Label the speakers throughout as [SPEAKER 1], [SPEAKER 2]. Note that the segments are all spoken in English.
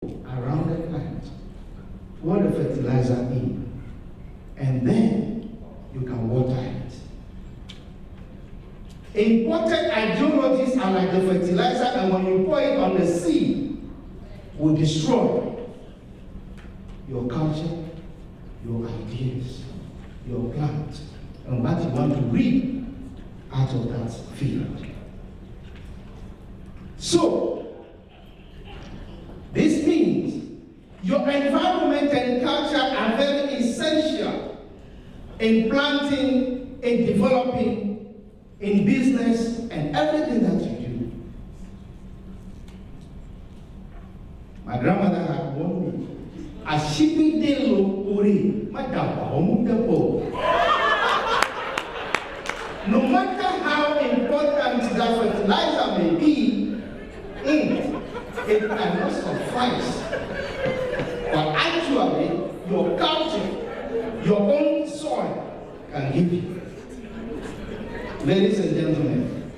[SPEAKER 1] around the plant, pour the fertilizer in, and then you can water it. Important ideologies are like the fertilizer, and when you pour it on the seed, will destroy your culture, your ideas, your plant, and what you want to reap out of that field. So, this means your environment and culture are very essential in planting, in developing, in business, and everything that you do. My grandmother had warned me, a shipping day ori, no matter how important that fertilizer may be, it cannot suffice. But actually, your culture, your own soil can give you. Ladies and gentlemen,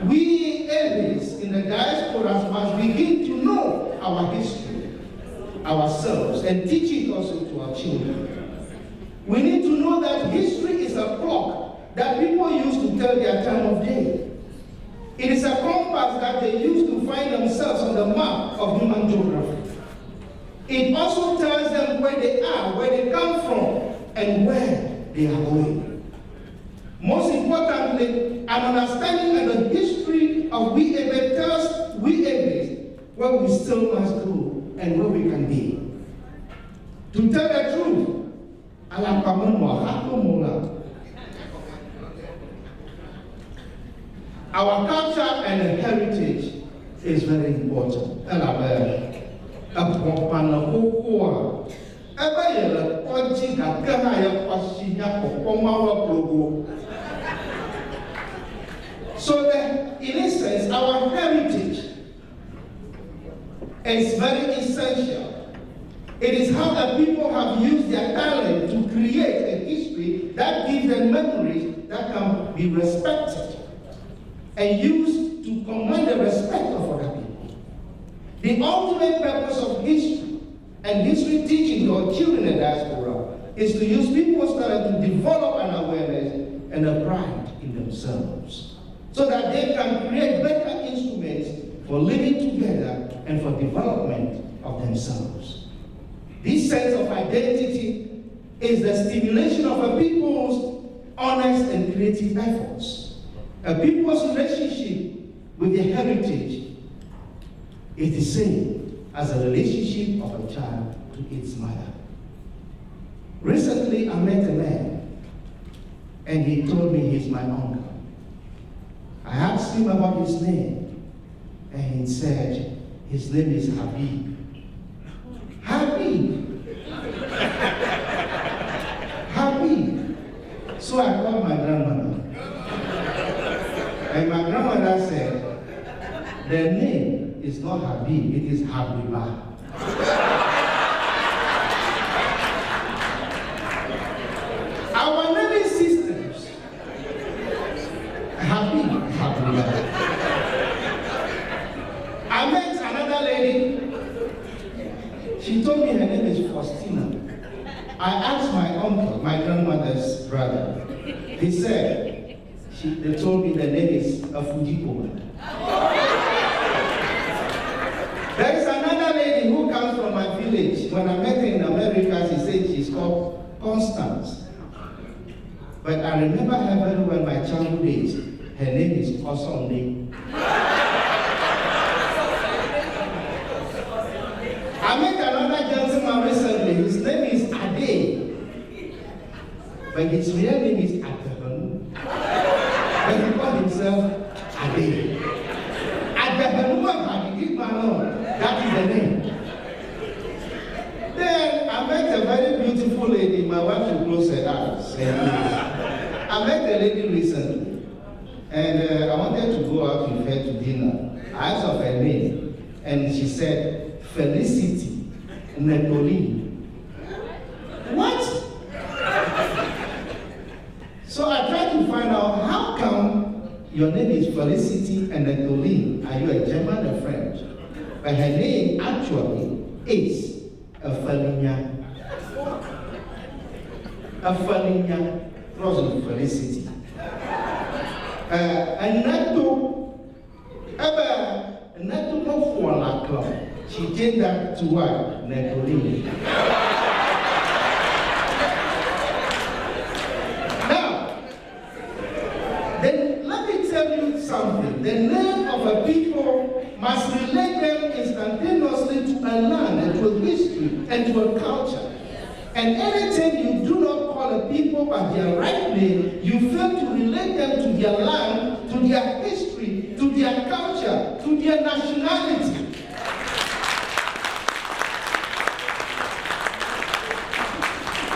[SPEAKER 1] we Aries in the diaspora must begin to know our history, ourselves, and teach it also to our children. We need to know that history is a clock that people use to tell their time of day. It is a compass that they use to find themselves on the map of human geography. It also tells them where they are, where they come from, and where they are going. Most importantly, an understanding of the history of we Aries tells we Aries where we still must go and where we can be. To tell the truth, our culture and heritage is very important. So that, in essence, our heritage is very essential. It is how the people have used their talent to create a history that gives them memories that can be respected and used to command the respect of other people. The ultimate purpose of history and history teaching to our children in the diaspora is to use people's talent to develop an awareness and a pride in themselves, so that they can create better instruments for living together and for development of themselves. This sense of identity is the stimulation of a people's honest and creative efforts. A people's relationship with their heritage is the same as a relationship of a child to its mother. Recently, I met a man, and he told me he's my uncle. I asked him about his name, and he said his name is Habib. Habib. Habib. So I called my grandmother. And my grandmother said, the name is not Habib, it is Habiba. Our naming systems, Habib, Habiba. I met another lady. She told me her name is Faustina. I asked my uncle, my grandmother's brother. He said, they told me the name is Afujipo. There is another lady who comes from my village. When I met her in America, she said she's called Constance. But I remember her very well in my childhood days. Her name is Osonde. I met another gentleman recently. His name is Ade. But his real name is Adehanu. But he called himself Ade. Adehanu, that is the name. Then I met a very beautiful lady. My wife will close her eyes. I met a lady recently, and I wanted to go out with her to dinner. I asked her her name, and she said, Felicity Netolini. What? So I tried to find out, how come your name is Felicity Netolini? Are you a German or French? But her name actually is a falinya. A falinya wasn't felicity. And not to go for a club. She changed that to what? Necolini. Now, then let me tell you something. The name of a people must relate them instantaneously to a land and to a history and to a culture. And anything you do not call a people by their right name, you fail to relate them to their land, to their history, to their culture, to their nationality.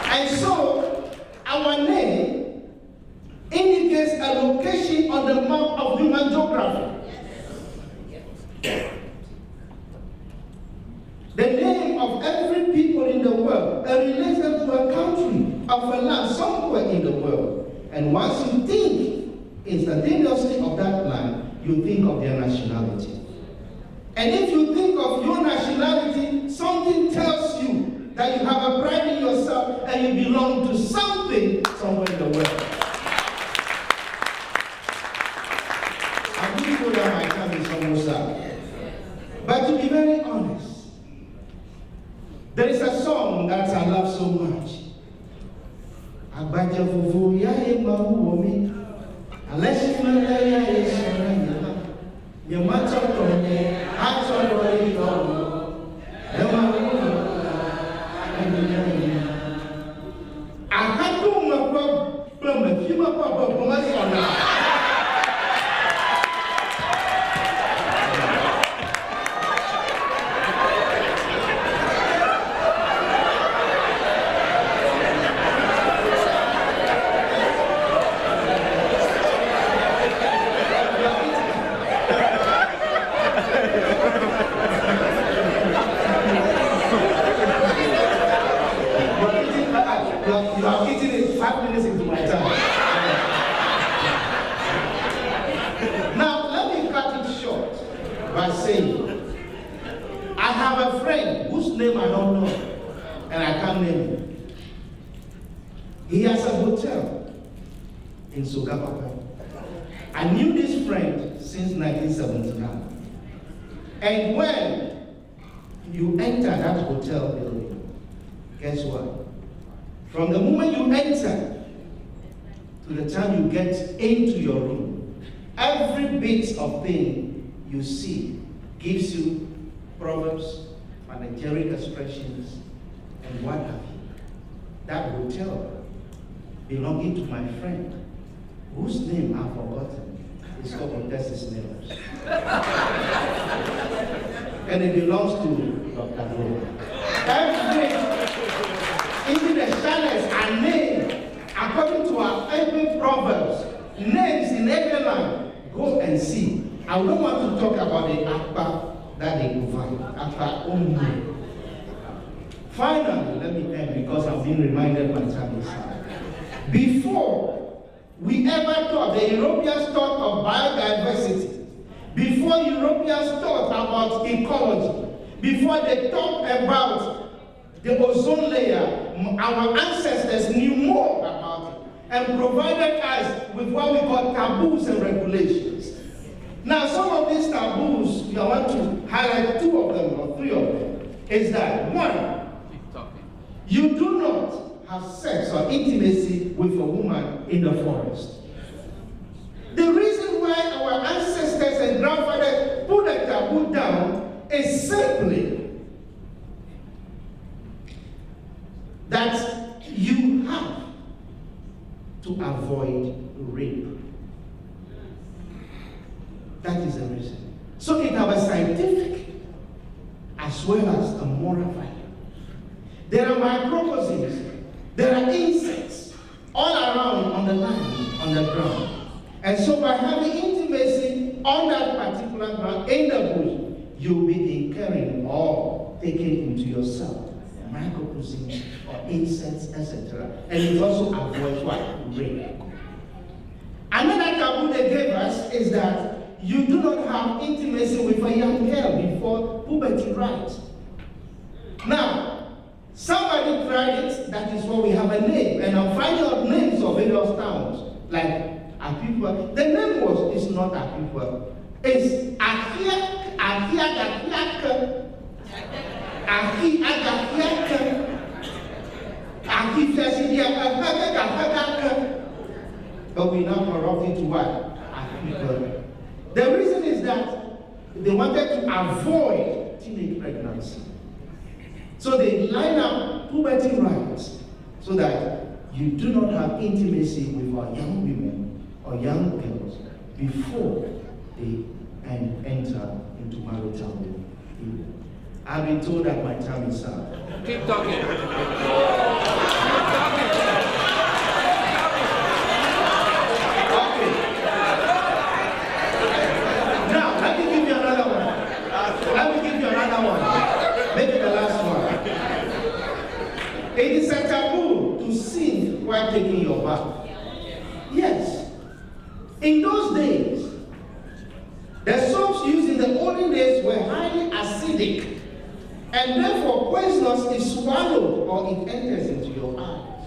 [SPEAKER 1] And so, our name indicates a location on the map of human geography. The name of every people in the world relates them to a country, of a land, somewhere in the world. And once you think instantaneously of that land, you think of their nationality. And if you think of your nationality, something tells you that you have a pride in yourself and you belong to something somewhere in the world. I really know that my time is almost up. But to be very honest, there is a song that I love so much. Abaja fufu ya emahu omi, aleshimala ya esora yama, yamato tonye, ato lori tomo, emahu ahadu makwa plama fima kwa plama sona. You are eating it 5 minutes into my time. Now, let me cut it short by saying, I have a friend whose name I don't know, and I can't name him. He has a hotel in Sogapapa. I knew this friend since 1979. And when you enter that hotel building, guess what? From the moment you enter to the time you get into your room, every bit of thing you see gives you proverbs, managerial expressions, and what have you. That hotel belonging to my friend, whose name I've forgotten, is called Contessa's name. And it belongs to Dr. Every even the channels are named according to our every proverbs. Names in every land. Go and see. I don't want to talk about the Akpa that they provide. Akpa only. Finally, let me end because I've been reminded my time is up. Before we ever thought, the Europeans thought of biodiversity. Before Europeans thought about ecology. Before they talked about the ozone layer, our ancestors knew more about it and provided us with what we call taboos and regulations. Now, some of these taboos, I want to highlight 2 of them or 3 of them, is that 1, you do not have sex or intimacy with a woman in the forest. The reason why our ancestors and grandfathers put a taboo down is simply that you have to avoid rape. That is the reason. So it has a scientific as well as a moral value. There are microorganisms, there are insects all around on the land, on the ground. And so by having intimacy on that particular ground in the bush, you'll be incurring or taking into yourself microorganisms or insects, etc. And it also avoids what? Rape. Another taboo they gave us is that you do not have intimacy with a young girl before puberty, right? that is why we have a name. And I'm finding out names of various towns, like Apipwa. The name is not Apipwa. It's Ahia, Ahia, but we now corrupt it to what? Ahia. The reason is that they wanted to avoid teenage pregnancy. So they line up puberty rights so that you do not have intimacy with our young women or young girls before they enter into marital union. I've been told that my time is up.
[SPEAKER 2] Keep talking.
[SPEAKER 1] Okay. Now, let me give you another one. Maybe the last one. It is a taboo to sing while taking your bath. Yes. In those days, the soaps used in the olden days were highly acidic and therefore poisonous if swallowed or it enters into your eyes.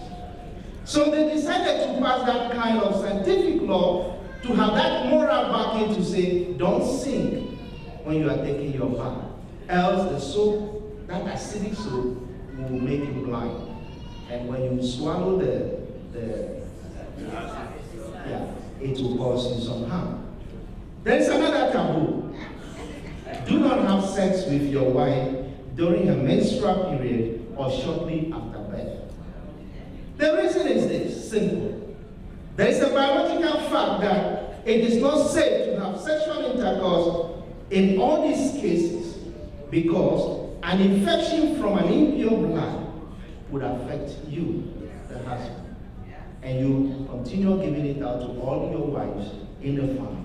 [SPEAKER 1] So they decided to pass that kind of scientific law to have that moral backing to say, don't sing when you are taking your bath, else the soap, that acidic soap, will make you blind. And when you swallow it will cause you some harm. There is another taboo. Do not have sex with your wife during her menstrual period or shortly after birth. The reason is this, simple. There is a biological fact that it is not safe to have sexual intercourse in all these cases because an infection from an impure blood would affect you, the husband, and you continue giving it out to all your wives in the family.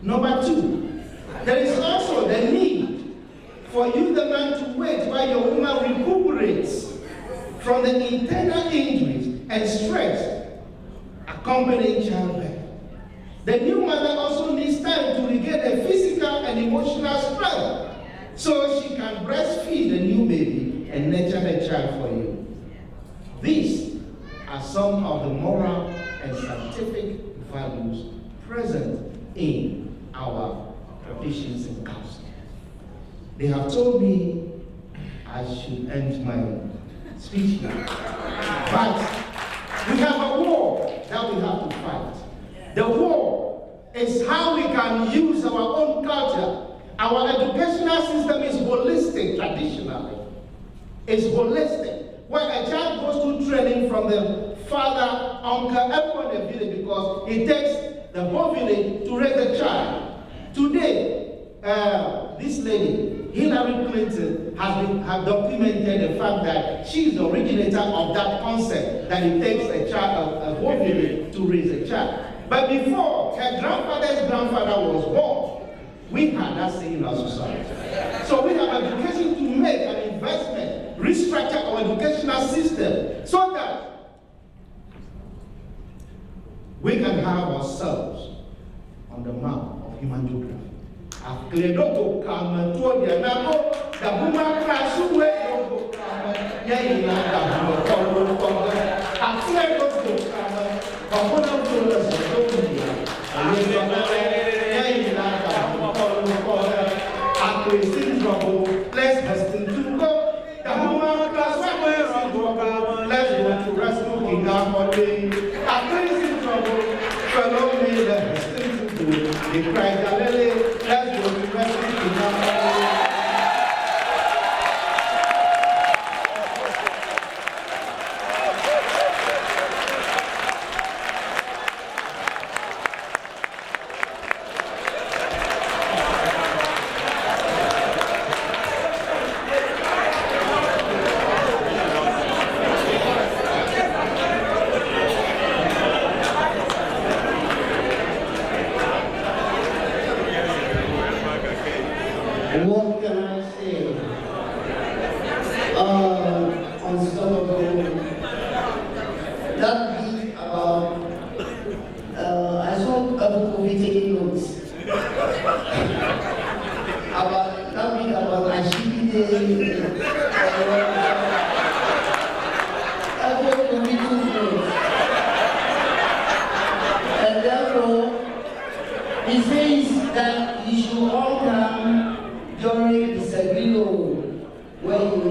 [SPEAKER 1] Number two, there is also the need for you, the man, to wait while your woman recuperates from the internal injuries and stress accompanying childbirth. The new mother also needs time to regain the physical and emotional strength so she can breastfeed the new baby and nurture the child for you. These are some of the moral and scientific values present in our traditions and customs. They have told me I should end my speech now. But we have a war that we have to fight. The war is how we can use our own culture. Our educational system is holistic traditionally. It's holistic. When a child goes to training from the father, uncle, everyone in the village because it takes the whole village to raise a child. Today, this lady, Hillary Clinton, has documented the fact that she is the originator of that concept that it takes a child, a whole village to raise a child. But before her grandfather's grandfather was born, we had that saying in our society. So we have education to make an investment, restructure our educational system so that we can have ourselves on the map of human geography. Akledo kama to dia na ko da buma krasu we do kama ye ina da buma ko akledo kama ba na to la so do dia ale ye ina da buma ko aklesin trouble let's hasten to go da buma krasu we do kama let's go to rescue king our day aklesin trouble follow me let's hasten to do the cry galele. Let's go to rescue.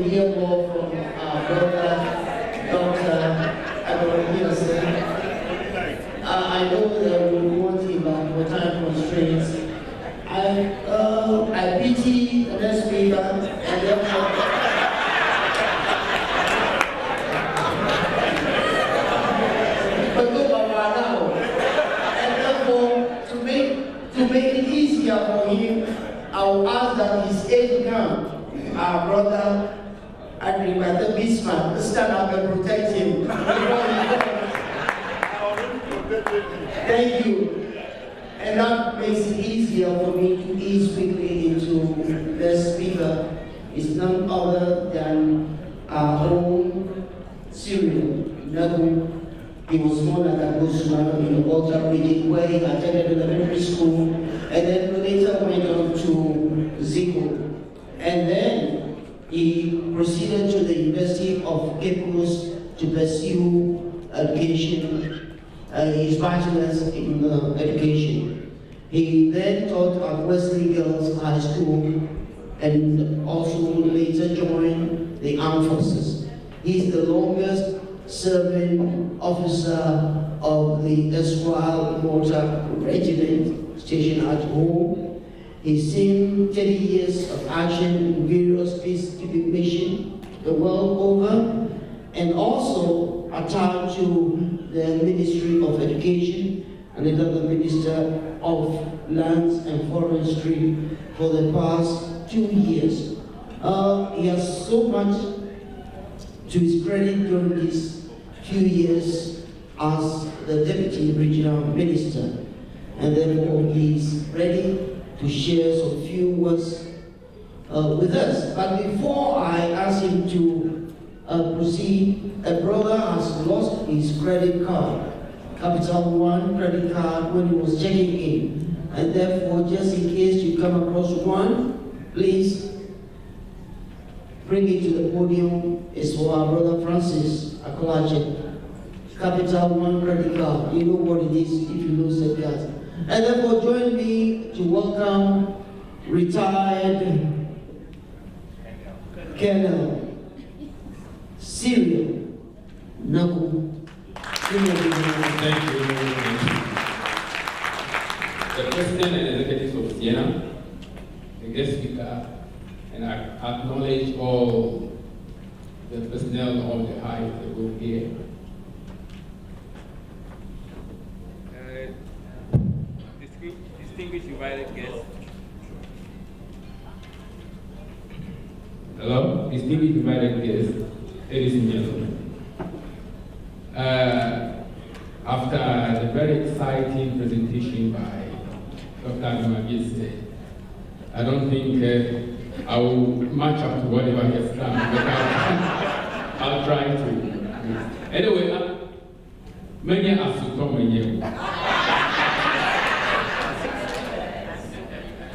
[SPEAKER 1] hear more from our brother, Dr. Adorabilia. I know that we want him for time constraints. I pity the next speaker, and therefore, but look around now, and therefore, to make it easier for him, I will ask that his aide de camp, our brother, Adribata Bismarck, stand up and protect him before he goes. Thank you. And that makes it easier for me to ease quickly into the speaker. It's none other than our own Cyril Nagu. He was born at Agosuma in the Volta region where he attended elementary school and then later went on to Zico. And then he proceeded to the University of Cape Coast to pursue education. His bachelor's in education. He then taught at Wesley Girls High School and also later joined the armed forces. He's the longest serving officer of the Esquire Motor Regiment stationed at home. He's seen 30 years of action in various peacekeeping missions the world over, and also attached to the Ministry of Education and another Minister of Lands and Forestry for the past 2 years. He has so much to his credit during these few years as the Deputy Regional Minister, and therefore he's ready to share some few words with us. But before I ask him to proceed, a brother has lost his credit card, Capital One credit card, when he was checking in. And therefore, just in case you come across one, please bring it to the podium. It's for our brother Francis Akolache. Capital One credit card. You know what it is if you lose the card. And therefore, join me to welcome retired Colonel Cyril Nagu.
[SPEAKER 2] Thank you. The President and Executives of CEANA, the guest speaker, and I acknowledge all the personnel of the high level here.
[SPEAKER 3] Distinguished invited guests.
[SPEAKER 2] Hello, distinguished invited guests, ladies and gentlemen. After the very exciting presentation by Dr. Adorabilia, I don't think I will match up to whatever he has done, but I'll try to. Anyway, many are to come here.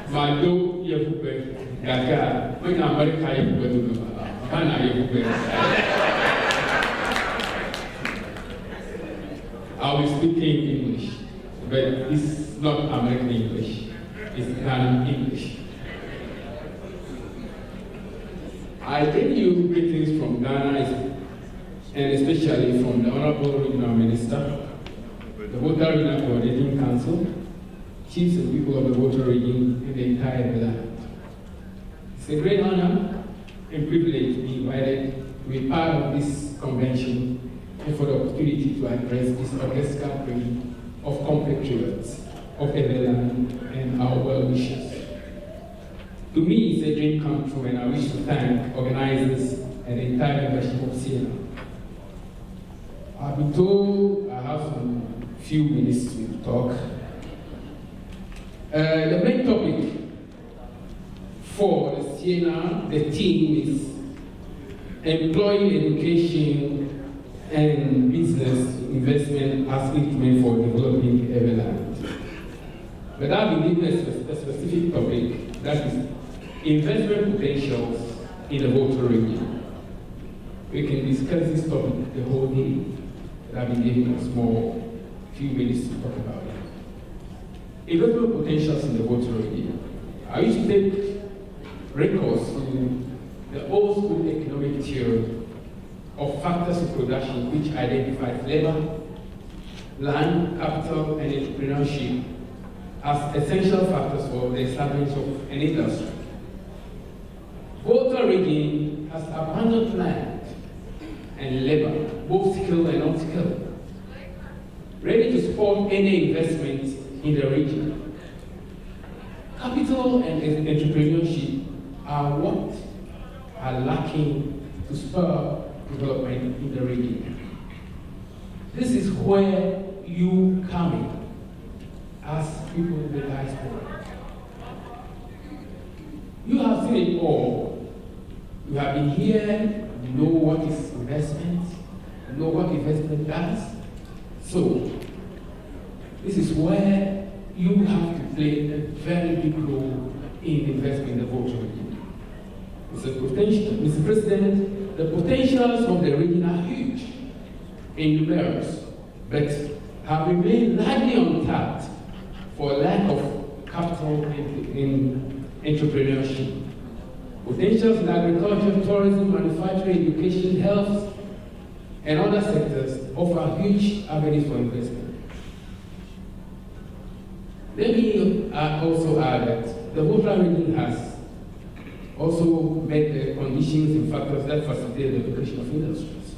[SPEAKER 2] Mando Yafupe, Gaga, when America Yafupe, Kana Yafupe. I will speak in English, but it's not American English, it's Ghanaian English. I bring you greetings from Ghana, and especially from the Honorable Regional Minister, the Water Regional Coordinating Council, chiefs and people of the water region in the entire land. It's a great honor and privilege to be invited to be part of this convention and for the opportunity to address this august gathering of compatriots of Everland and our well-wishers. To me, it's a dream come true, and I wish to thank organizers and the entire membership of CEANA. I've been told I have some few minutes to talk. The main topic for the CEANA, the team is employing education and business investment as instrument for developing Everland. But I've been given a specific topic, that is investment potentials in the water region. We can discuss this topic the whole day, but I've been given a small few minutes to talk about it. Investment potentials in the water region. I used to take records to the old school economic theory of factors of production which identifies labor, land, capital, and entrepreneurship as essential factors for the establishment of an industry. Volta region has abundant land and labor, both skilled and unskilled, ready to support any investment in the region. Capital and entrepreneurship are what are lacking to spur development in the region. This is where you come in as people in the diaspora. You have seen it all. You have been here, you know what is investment, you know what investment does. So, this is where you have to play a very big role in investment in the Volta region. Mr. President, the potentials of the region are huge and numerous, but have remained largely untapped for lack of capital in entrepreneurship. Potentials in agriculture, tourism, manufacturing, education, health, and other sectors offer huge avenues for investment. Let me also add that the Volta region has also met the conditions and factors that facilitate the location of industries.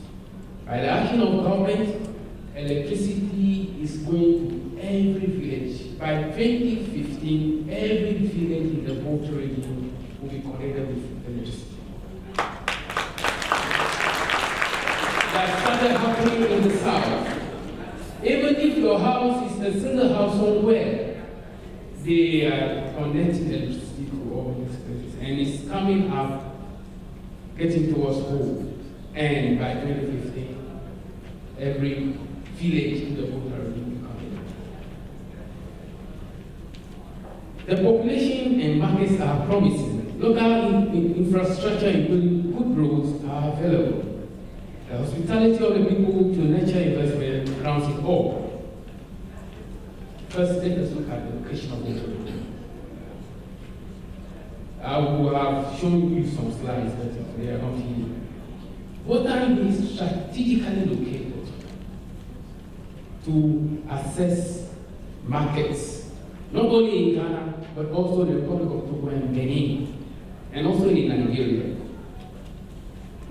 [SPEAKER 2] By the action of government, electricity is going to every village. By 2015, every village in the Volta region will be connected with electricity. That started happening in the south. Even if your house is a single house somewhere, they are connecting electricity to all these places. And it's coming up, getting towards home. And by 2015, every village in the Volta region will be connected. The population and markets are promising. Local infrastructure, including good roads, are available. The hospitality of the people to nurture investment grounds it all. First, let us look at the location of Volta region. I will have shown you some slides, but they are not here. Volta region is strategically located to assess markets, not only in Ghana, but also in the Republic of Togo and Benin, and also in Nigeria.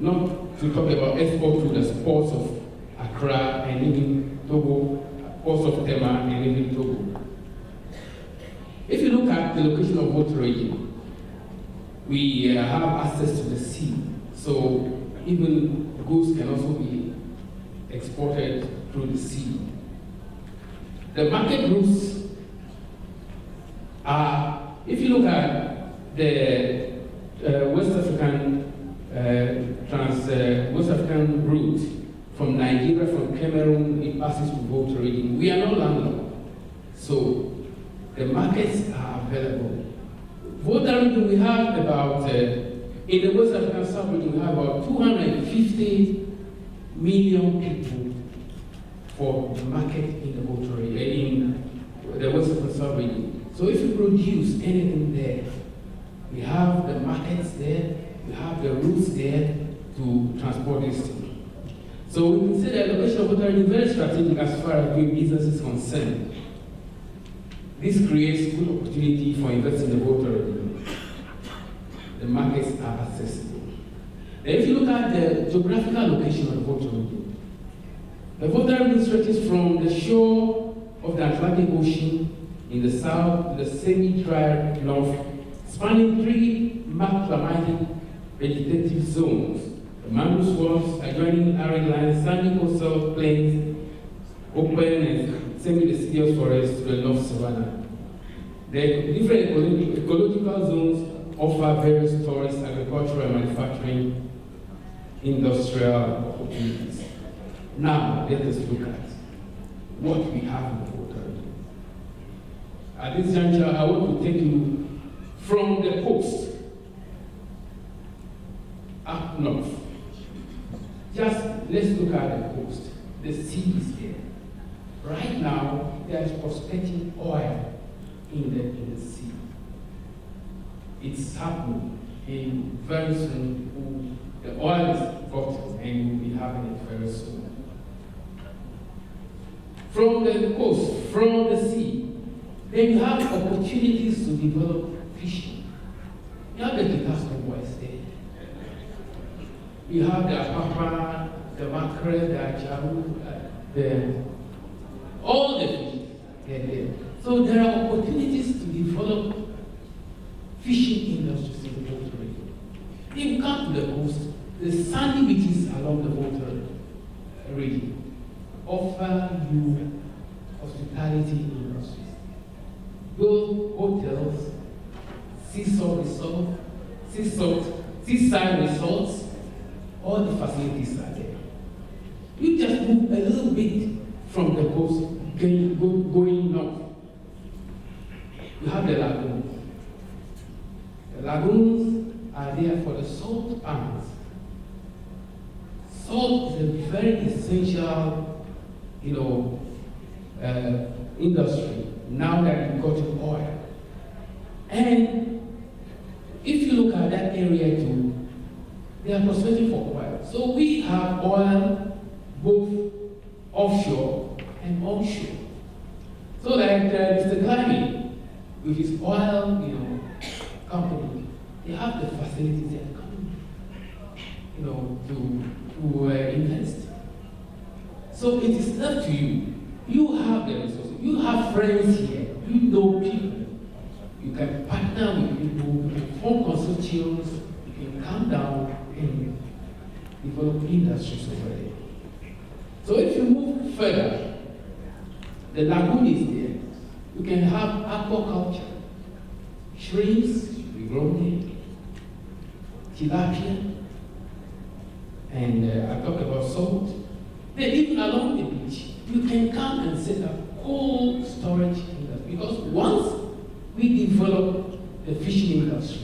[SPEAKER 2] Not to talk about export to the ports of Accra and even Togo, ports of Tema and even Togo. If you look at the location of Volta region, we have access to the sea, so even goods can also be exported through the sea. The market routes are, if you look at the West African West African route from Nigeria, from Cameroon, it passes to Volta region. We are not landlocked, so the markets are available. Volta region, we have about, in the West African sub-region, we have about 250 million people for the market in the Volta region, in the West African sub-region. So if you produce anything there, we have the markets there, we have the routes there to transport this thing. So we can say that the location of Volta region is very strategic as far as doing business is concerned. This creates good opportunity for investing in the Volta region. The markets are accessible. Now, if you look at the geographical location of the Volta region, the Volta region stretches from the shore of the Atlantic Ocean in the south to the semi-dry north, spanning three marked climatic vegetative zones: the mangrove swamps, adjoining arid lands, sandy coastal plains, open and semi-deciduous forests to the north savanna. The different ecological zones offer various tourist, agricultural, and manufacturing industrial opportunities. Now, let us look at what we have in the Volta region. At this juncture, I want to take you from the coast up north. Just let's look at the coast. The sea is there. Right now, there is prospecting oil in the sea. It's happening. and very soon the oil is gotten and we'll be having it very soon. From the coast, from the sea, then you have opportunities to develop fishing. You have the Gitasko boys there. You have the Apapa, the Mackerel, the Ajaru, all the fish there. So there are opportunities to develop fishing industries in the Volta region. If you come to the coast, the sandy beaches along the Volta region offer you hospitality industries. Build hotels, seaside resorts, all the facilities are there. You just move a little bit from the coast, going north. You have the lagoons. The lagoons are there for the salt pans. Salt is a very essential, industry now that we've gotten oil. And if you look at that area too, they are prospecting for oil. So we have oil both offshore and onshore. So like Mr. Glammy, with his oil, company, they have the facilities they are coming, to invest. So it is up to you. You have the resources. You have friends here. You know people. You can partner with people. You can form consortiums. You can come down and develop industries over there. So if you move further, the lagoon is there. You can have aquaculture. Shrimps, we grow there. Tilapia. And I talk about salt. Then even along the beach, you can come and set up cold storage industry. Because once we develop the fishing industry,